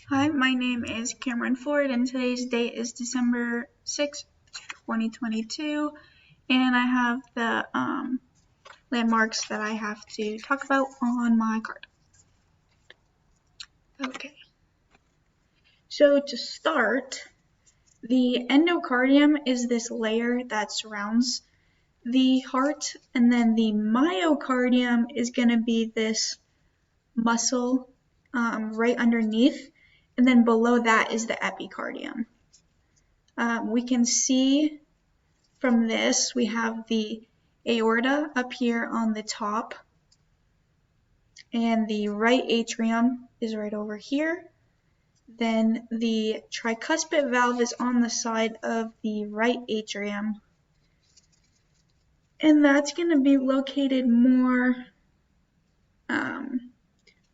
Hi, my name is Kamryn Ford, and today's date is December 6th, 2022, and I have the landmarks that I have to talk about on my card. Okay, so to start, the endocardium is this layer that surrounds the heart, and then the myocardium is going to be this muscle right underneath, and then below that is the epicardium. We can see from this, we have the aorta up here on the top, and the right atrium is right over here. Then the tricuspid valve is on the side of the right atrium, and that's going to be located more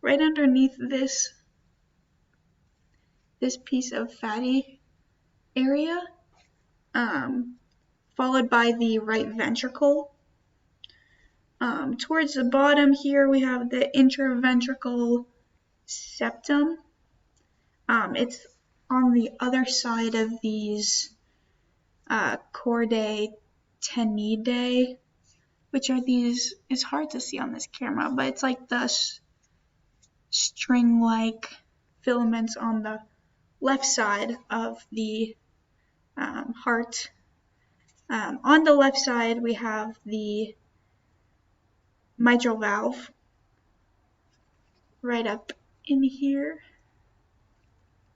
right underneath this piece of fatty area, followed by the right ventricle. Towards the bottom here, we have the interventricular septum. It's on the other side of these chordae tendineae, which are these, it's hard to see on this camera, but it's like the string-like filaments on the left side of the heart. On the left side, we have the mitral valve right up in here.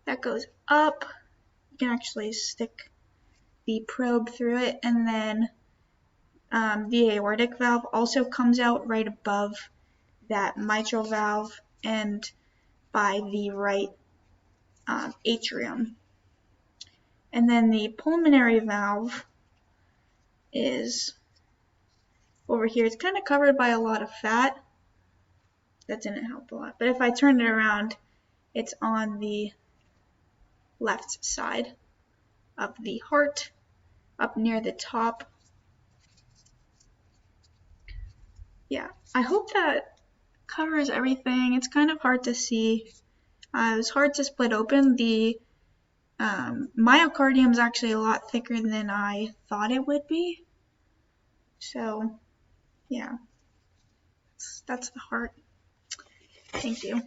That goes up. You can actually stick the probe through it, and then the aortic valve also comes out right above that mitral valve and by the right atrium. And then the pulmonary valve is over here. It's kind of covered by a lot of fat. That didn't help a lot. But if I turn it around, it's on the left side of the heart, up near the top. Yeah, I hope that covers everything. It's kind of hard to see. It's hard to split open. The myocardium is actually a lot thicker than I thought it would be. So, yeah, that's the heart. Thank you.